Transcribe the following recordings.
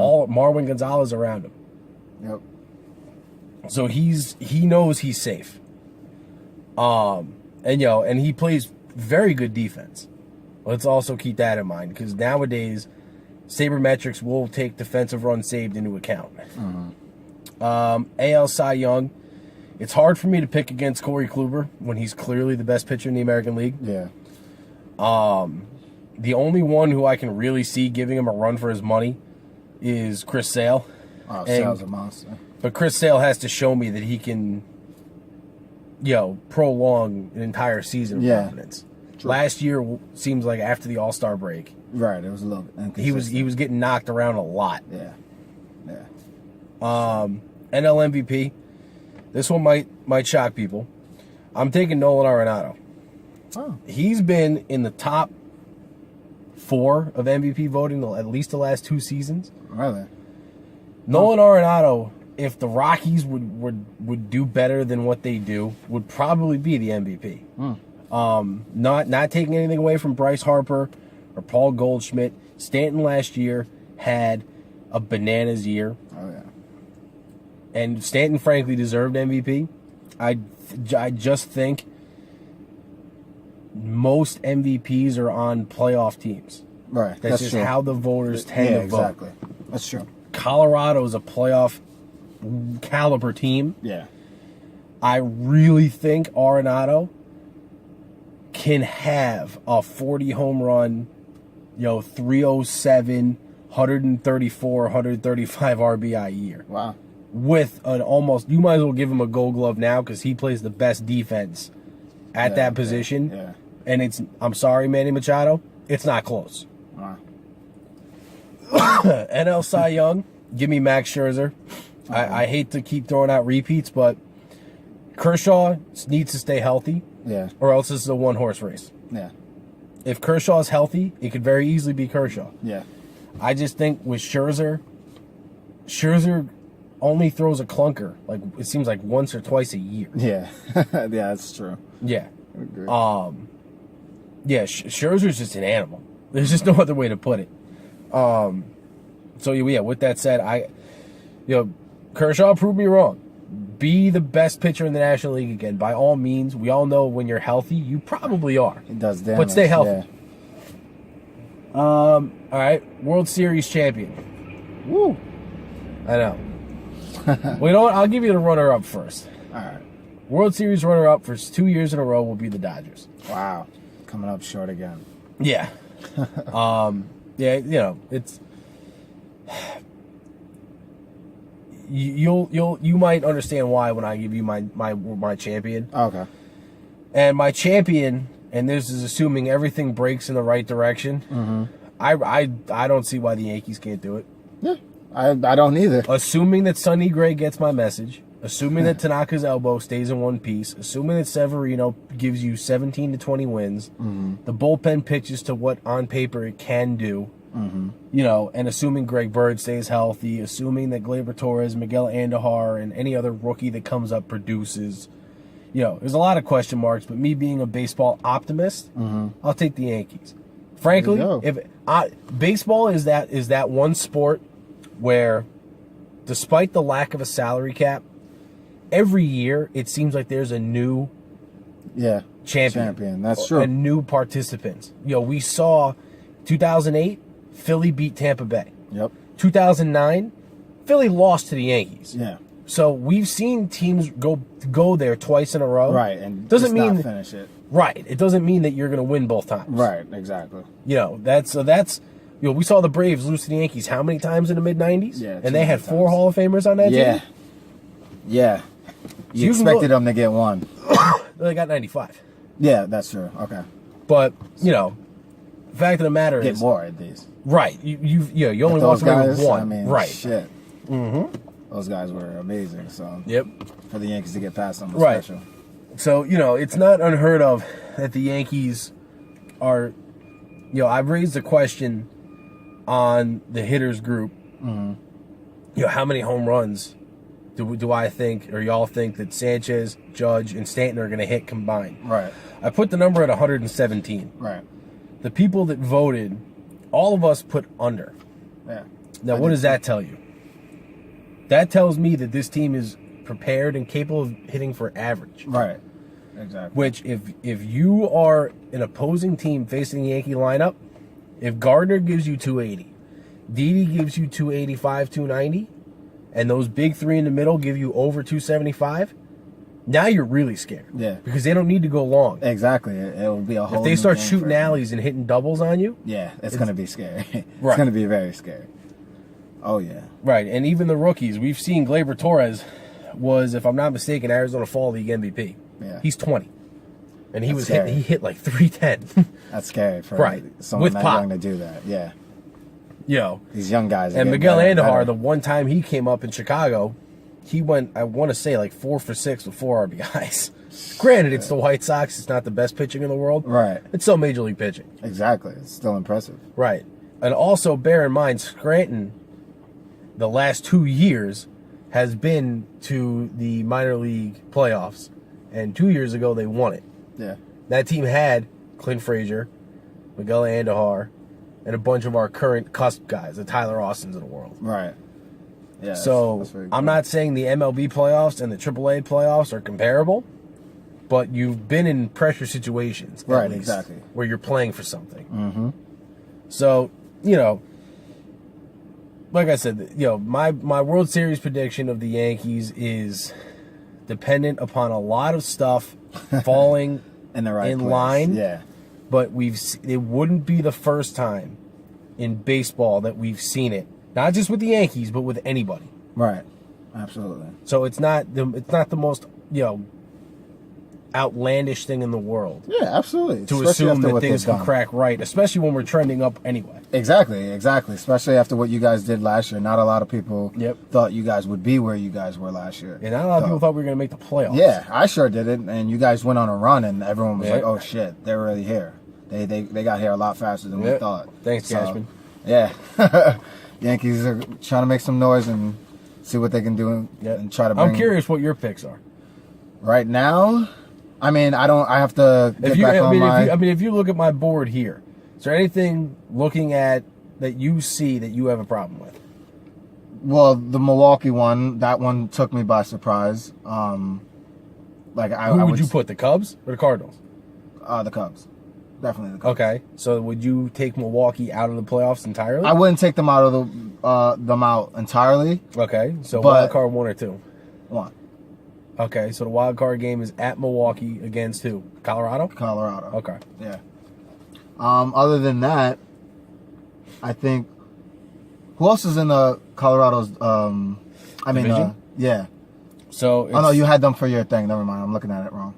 all Marwin Gonzalez around him. Yep. So he knows he's safe. And he plays very good defense. Let's also keep that in mind, because nowadays sabermetrics will take defensive runs saved into account. AL Cy Young. It's hard for me to pick against Corey Kluber when he's clearly the best pitcher in the American League. Yeah. The only one who I can really see giving him a run for his money is Chris Sale. Oh, Sale's a monster. But Chris Sale has to show me that he can, prolong an entire season of confidence. True. Last year seems like after the All-Star break. Right, it was a little inconsistent. He was getting knocked around a lot. Yeah. NL MVP. This one might shock people. I'm taking Nolan Arenado. Oh. He's been in the top 4 of MVP voting at least the last 2 seasons. Really? Nolan Arenado, if the Rockies would do better than what they do, would probably be the MVP. Not taking anything away from Bryce Harper or Paul Goldschmidt. Stanton last year had a bananas year. Oh, yeah. And Stanton, frankly, deserved MVP. I just think most MVPs are on playoff teams. Right. That's just true. How the voters tend to vote. Exactly. That's true. Colorado is a playoff caliber team. Yeah. I really think Arenado can have a 40 home run, 307, 134, 135 RBI year. Wow. With an almost, you might as well give him a Gold Glove now because he plays the best defense at that position. Yeah. And I'm sorry, Manny Machado, it's not close. Wow. NL Cy Young, give me Max Scherzer. I hate to keep throwing out repeats, but Kershaw needs to stay healthy. Yeah. Or else this is a one-horse race. Yeah. If Kershaw's healthy, it could very easily be Kershaw. Yeah. I just think with Scherzer only throws a clunker, like it seems like once or twice a year. Yeah. Yeah, that's true. Yeah. I agree. Scherzer's just an animal. There's just no other way to put it. So yeah, with that said, Kershaw proved me wrong. Be the best pitcher in the National League again. By all means, we all know when you're healthy, you probably are. It does damage. But stay healthy. Yeah. All right, World Series champion. Woo. I know. Well, you know what? I'll give you the runner-up first. All right. World Series runner-up for 2 years in a row will be the Dodgers. Wow. Coming up short again. Yeah. It's you might understand why when I give you my champion. Okay. And my champion, and this is assuming everything breaks in the right direction. Mm-hmm. I don't see why the Yankees can't do it. Yeah. I don't either. Assuming that Sonny Gray gets my message, assuming that Tanaka's elbow stays in one piece, assuming that Severino gives you 17 to 20 wins, the bullpen pitches to what on paper it can do, and assuming Greg Bird stays healthy, assuming that Gleyber Torres, Miguel Andujar, and any other rookie that comes up produces, there's a lot of question marks, but me being a baseball optimist, I'll take the Yankees. Frankly, baseball is that one sport where, despite the lack of a salary cap, every year it seems like there's a new champion. That's true. And new participants. We saw 2008, Philly beat Tampa Bay. Yep. 2009, Philly lost to the Yankees. Yeah. So we've seen teams go there twice in a row. Right, and doesn't mean not finish it. Right. It doesn't mean that you're going to win both times. Right, exactly. That's we saw the Braves lose to the Yankees how many times in the mid-90s? Yeah. And they had 4 Hall of Famers on that team? Yeah. You expected them to get one. They got 95. Yeah, that's true. Okay. But, the fact of the matter is... Get more at least. Right. You only walked away with one. I mean, right. Shit. Those guys were amazing. So yep. For the Yankees to get past them was right. special. So, it's not unheard of that the Yankees are... I've raised the question on the hitters group. How many home runs do I think, or y'all think, that Sanchez, Judge, and Stanton are going to hit combined? Right. I put the number at 117. Right. The people that voted, all of us put under. Yeah. Now, what does that tell you? That tells me that this team is prepared and capable of hitting for average. Right. Exactly. Which, if you are an opposing team facing the Yankee lineup, if Gardner gives you 280, Didi gives you 285, 290, and those big three in the middle give you over 275, now you're really scared. Yeah. Because they don't need to go long. Exactly. It will be a whole. If they start shooting alleys and hitting doubles on you, yeah, it's going to be scary. It's Right. going to be very scary. Oh yeah. right. And even the rookies, we've seen Gleyber Torres was, if I'm not mistaken, Arizona Fall League MVP. Yeah. He's 20, and he That's scary. he hit like 310. That's scary for Right. someone With that pop. young to do that. Yeah. Yo. These young guys. And Miguel Andujar, the one time he came up in Chicago, he went, I want to say, like 4 for 6 with 4 RBIs. Granted, it's the White Sox. It's not the best pitching in the world. Right. It's still major league pitching. Exactly. It's still impressive. Right. And also bear in mind, Scranton, the last 2 years, has been to the minor league playoffs. And 2 years ago, they won it. Yeah. That team had Clint Frazier, Miguel Andujar, and a bunch of our current cusp guys, the Tyler Austins of the world. Right. Yeah. So that's very I'm cool. not saying the MLB playoffs and the AAA playoffs are comparable, but you've been in pressure situations, at Right, least, exactly. where you're playing for something. Mm-hmm. So, you know, like I said, you know, my World Series prediction of the Yankees is dependent upon a lot of stuff falling in the right in place. line. Yeah. But it wouldn't be the first time in baseball that we've seen it. Not just with the Yankees, but with anybody. Right. Absolutely. So it's not the most, you know, outlandish thing in the world Yeah, absolutely. to Especially assume after that what things they've can done. crack right, especially when we're trending up anyway. Exactly. Especially after what you guys did last year. Not a lot of people Yep. thought you guys would be where you guys were last year. And not a lot of people thought we were going to make the playoffs. Yeah, I sure didn't. And you guys went on a run, and everyone was Yeah. like, "Oh shit, they're really here. They got here a lot faster than we Yep. thought." Thanks, So, Cashman. Yeah, Yankees are trying to make some noise and see what they can do Yep. and try to bring. I'm curious what your picks are. Right now, I mean, I have to get back on my. If you look at my board here, is there anything looking at that you see that you have a problem with? Well, the Milwaukee one, that one took me by surprise. Like Who would you put, the Cubs or the Cardinals? The Cubs, definitely the Cubs. Okay, so would you take Milwaukee out of the playoffs entirely? I wouldn't take them out of them out entirely. Okay, so But- wild card 1 or 2. One, Okay, so the wild card game is at Milwaukee against who? Colorado? Colorado. Okay. Yeah. Other than that, I think who else is in the Colorado's? Division? Yeah. So Oh no, you had them for your thing. Never mind, I'm looking at it wrong.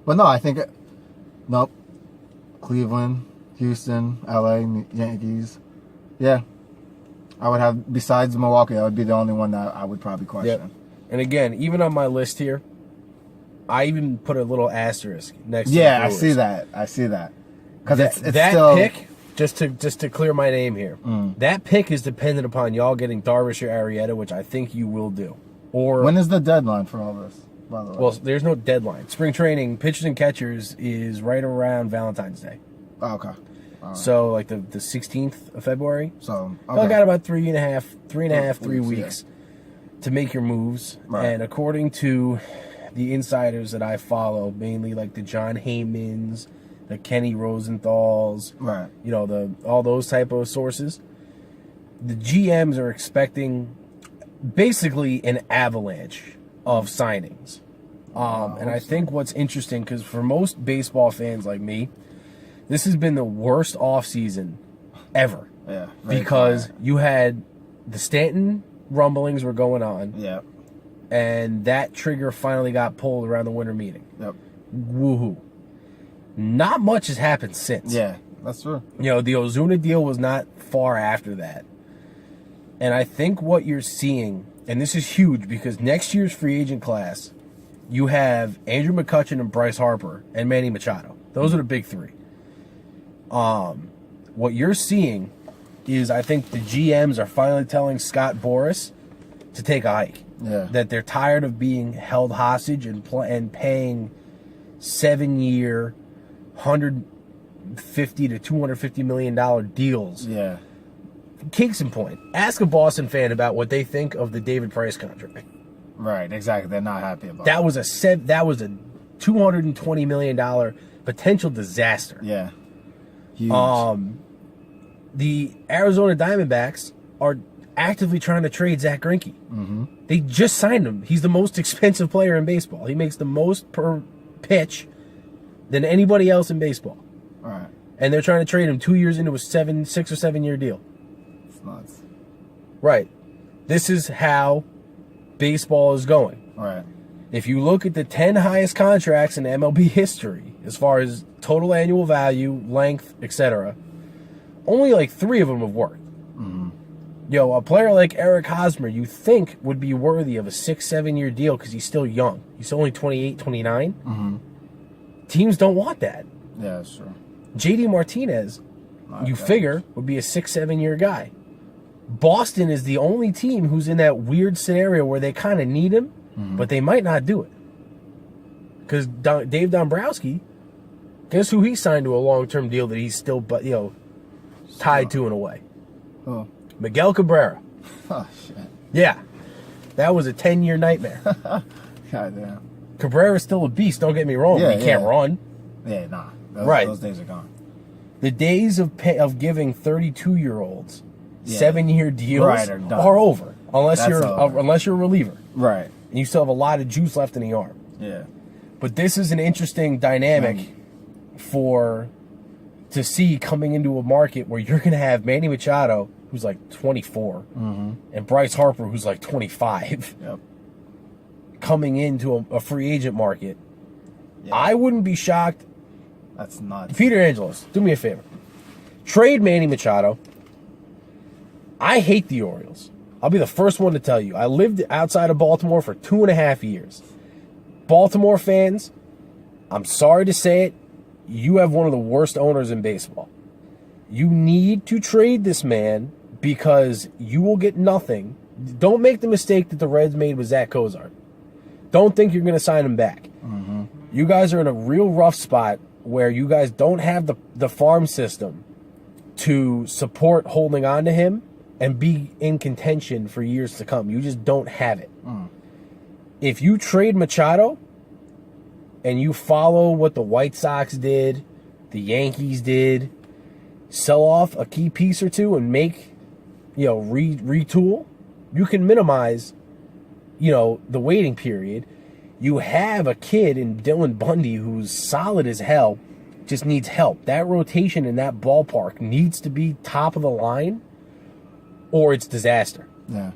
But no, I think nope. Cleveland, Houston, LA, Yankees. Yeah. I would have, besides Milwaukee, that would be the only one that I would probably question. Yep. And again, even on my list here, I even put a little asterisk next to Yeah, the I Brewers. see that. Because it's that still pick, just to clear my name here, that pick is dependent upon y'all getting Darvish or Arrieta, which I think you will do. Or When is the deadline for all this? By the way. well, there's no deadline. Spring training, pitchers and catchers is right around Valentine's Day. Oh, okay. All right. So like the 16th of February. So Y'all got about 3 Three weeks to make your moves. Right. And according to the insiders that I follow, mainly like the John Heymans, the Kenny Rosenthal's, Right. you know, all those type of sources, the GMs are expecting basically an avalanche of signings. And I think what's interesting, because for most baseball fans like me, this has been the worst offseason ever. Yeah. Because you had the Stanton rumblings were going on, Yeah. and that trigger finally got pulled around the winter meeting. Yep. Woohoo. Not much has happened since. Yeah. That's true. You know, the Ozuna deal was not far after that. And I think what you're seeing, and this is huge because next year's free agent class, you have Andrew McCutchen and Bryce Harper and Manny Machado. Those are the big three. What you're seeing is I think the GMs are finally telling Scott Boras to take a hike. Yeah. That they're tired of being held hostage and paying 7-year, $150 to $250 million deals Yeah. case in point, ask a Boston fan about what they think of the David Price contract. Right, exactly. They're not happy about That it. was a $220 million potential disaster. Yeah. Huge. The Arizona Diamondbacks are actively trying to trade Zach Greinke. Mm-hmm. They just signed him. He's the most expensive player in baseball. He makes the most per pitch than anybody else in baseball. All right. And they're trying to trade him 2 years into a 6 or 7 year deal. It's nuts. Right. This is how baseball is going. All right. If you look at the 10 highest contracts in MLB history, as far as total annual value, length, etc., only like 3 of them have worked. Mm-hmm. A player like Eric Hosmer, you think would be worthy of a 6-7 year deal because he's still young. He's only 28, 29. Mm-hmm. Teams don't want that. Yeah, that's true. JD Martinez, you figure, would be a 6-7 year guy. Boston is the only team who's in that weird scenario where they kind of need him, but they might not do it. Because Dave Dombrowski, guess who he signed to a long-term deal that he's still, tied to in a way? Oh. Miguel Cabrera. Oh, shit. Yeah. That was a 10-year nightmare. God damn. Cabrera's still a beast, don't get me wrong, but he can't run. Yeah, nah. Those days are gone. The days of giving 32-year-olds 7-year deals are over, unless you're a reliever. Right. And you still have a lot of juice left in the arm. Yeah. But this is an interesting dynamic to see coming into a market where you're going to have Manny Machado, who's like 24, and Bryce Harper, who's like 25, Yep. coming into a free agent market. Yeah. I wouldn't be shocked. That's nuts. Peter Angelos, do me a favor. Trade Manny Machado. I hate the Orioles. I'll be the first one to tell you. I lived outside of Baltimore for 2.5 years. Baltimore fans, I'm sorry to say it, you have one of the worst owners in baseball. You need to trade this man because you will get nothing. Don't make the mistake that the Reds made with Zach Cozart. Don't think you're going to sign him back. Mm-hmm. You guys are in a real rough spot where you guys don't have the farm system to support holding on to him and be in contention for years to come. You just don't have it. If you trade Machado and you follow what the White Sox did, the Yankees did, sell off a key piece or two and make, retool, you can minimize, the waiting period. You have a kid in Dylan Bundy who's solid as hell, just needs help. That rotation in that ballpark needs to be top of the line or it's disaster. Yeah,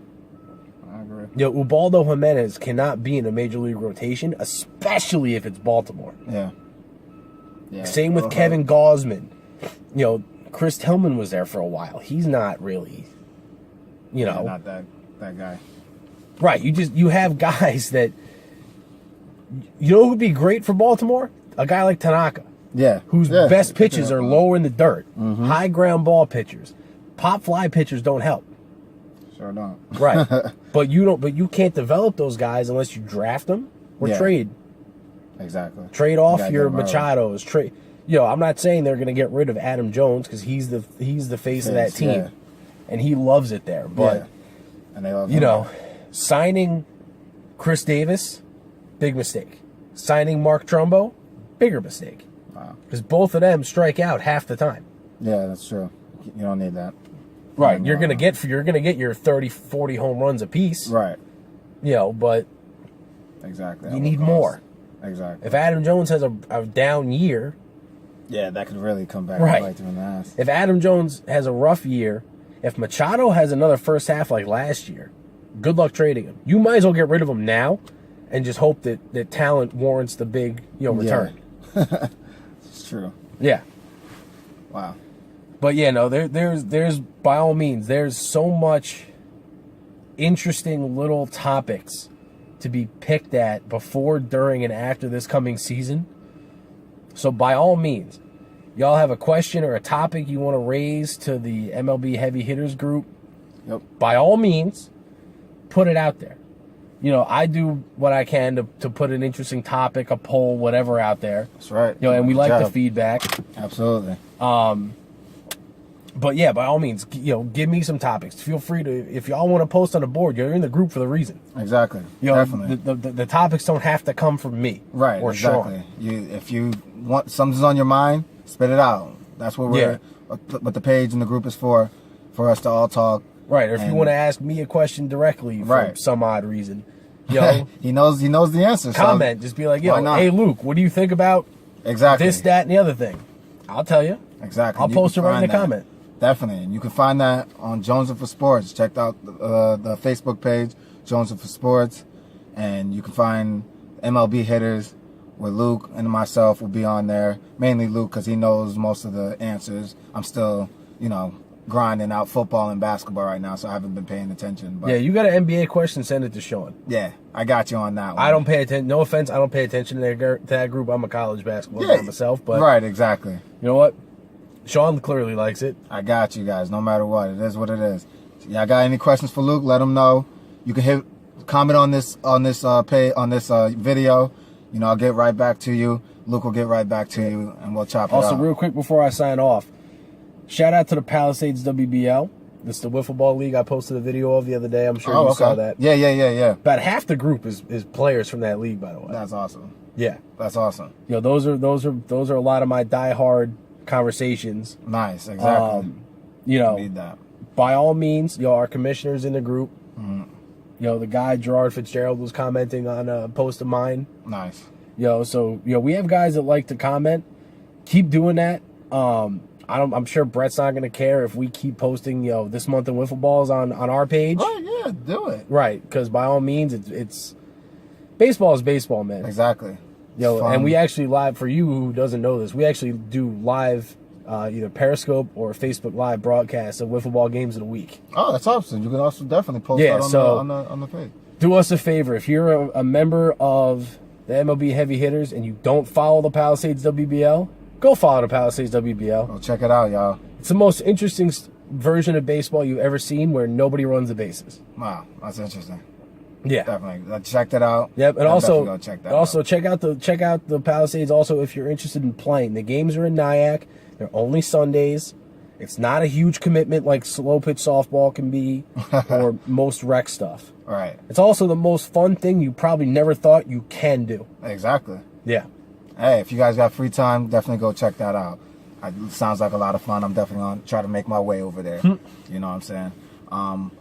I agree. Ubaldo Jimenez cannot be in a major league rotation, especially if it's Baltimore. Yeah. Same with Kevin Gausman. Chris Tillman was there for a while. He's not really, not that guy. Right. You have guys that, who would be great for Baltimore? A guy like Tanaka. Yeah. Whose best pitches are lower in the dirt. High ground ball pitchers. Pop fly pitchers don't help. Sure don't. Right. But you can't develop those guys unless you draft them or trade. Exactly. Trade off your Machados. Trade. I'm not saying they're going to get rid of Adam Jones because he's the face of that team, and he loves it there. But and they love him. Signing Chris Davis, big mistake. Signing Mark Trumbo, bigger mistake. Wow. Because both of them strike out half the time. Yeah, that's true. You don't need that. Right. You're gonna get your 30, 40 home runs apiece. Right. But exactly. You need more. Exactly. If Adam Jones has a down year, that could really come back and bite him in the ass. If Adam Jones has a rough year, if Machado has another first half like last year, good luck trading him. You might as well get rid of him now and just hope that talent warrants the big return. Yeah. It's true. Yeah. Wow. But there's by all means, there's so much interesting little topics to be picked at before, during, and after this coming season. So by all means, y'all have a question or a topic you want to raise to the MLB Heavy Hitters group, by all means, put it out there. I do what I can to put an interesting topic, a poll, whatever out there. That's right. And we like the feedback. Absolutely. But yeah, by all means, give me some topics. Feel free to, if y'all want to post on the board, you're in the group for the reason. Exactly. Definitely. The topics don't have to come from me. Right. Or exactly. Sean. If you want something's on your mind, spit it out. That's what what the page and the group is for us to all talk. Right. Or if you want to ask me a question directly for some odd reason, he knows the answer. Comment. Just be like, hey Luke, what do you think about this, that, and the other thing? I'll tell you. Exactly. I'll post it right in the comment. Definitely. And you can find that on Jones for Sports. Check out the Facebook page, Jones for Sports. And you can find MLB hitters where Luke and myself will be on there. Mainly Luke because he knows most of the answers. I'm still, grinding out football and basketball right now, so I haven't been paying attention. But yeah, you got an NBA question, send it to Sean. Yeah, I got you on that one. I don't pay attention. No offense, I don't pay attention to that group. I'm a college basketball guy myself. But right, exactly. You know what? Sean clearly likes it. I got you guys. No matter what, it is what it is. So, yeah, I got any questions for Luke? Let him know. You can comment on this video. I'll get right back to you. Luke will get right back to you, and we'll chop it up. Also, real quick before I sign off, shout out to the Palisades WBL. This is the wiffle ball league I posted a video of the other day. I'm sure you saw that. Yeah. About half the group is players from that league, by the way. That's awesome. Yeah, that's awesome. Those are a lot of my diehard conversations. Nice, exactly. Need that. By all means, our commissioner's in the group. Mm-hmm. The guy Gerard Fitzgerald was commenting on a post of mine. Nice. So we have guys that like to comment. Keep doing that. I'm sure Brett's not going to care if we keep posting, this month in wiffle balls on our page. Right, yeah, do it. Right, because by all means, it's baseball is baseball, man. Exactly. And we actually live, for you who doesn't know this, we actually do live either Periscope or Facebook Live broadcasts of wiffle ball games in a week. Oh, that's awesome. You can also definitely post that on the page. Do us a favor. If you're a member of the MLB heavy hitters and you don't follow the Palisades WBL, go follow the Palisades WBL. Go check it out, y'all. It's the most interesting version of baseball you've ever seen where nobody runs the bases. Wow, that's interesting. Yeah, definitely. I checked it out. Yep, and also check out the Palisades. Also, if you're interested in playing, the games are in Nyack. They're only Sundays. It's not a huge commitment like slow pitch softball can be, or most rec stuff. Right. It's also the most fun thing you probably never thought you can do. Exactly. Yeah. Hey, if you guys got free time, definitely go check that out. It sounds like a lot of fun. I'm definitely going to try to make my way over there. You know what I'm saying?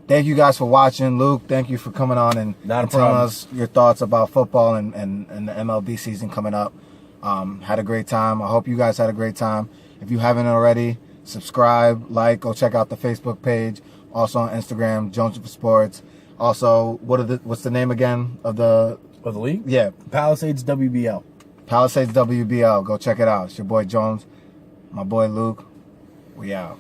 Thank you guys for watching. Luke, thank you for coming on and telling us your thoughts about football and the MLB season coming up. Had a great time. I hope you guys had a great time. If you haven't already, subscribe, go check out the Facebook page. Also on Instagram, Jones for Sports. Also, what's the name again of the league? Yeah, Palisades WBL. Palisades WBL. Go check it out. It's your boy Jones, my boy Luke. We out.